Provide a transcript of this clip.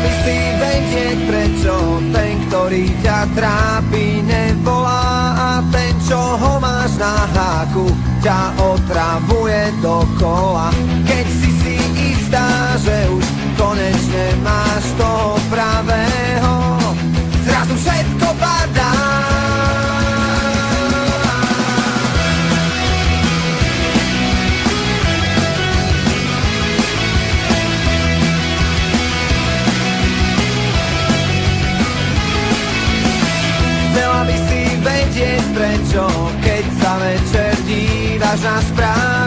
by si vedieť, prečo ten, ktorý ťa trápi, nevolá, a ten, čo ho máš na háku, ťa otravuje dokola. Keď si istá, že už konečne máš toho pravého, zrazu všetko padá. Chcela by si vedieť, prečo, keď sa večer dívaš na správy,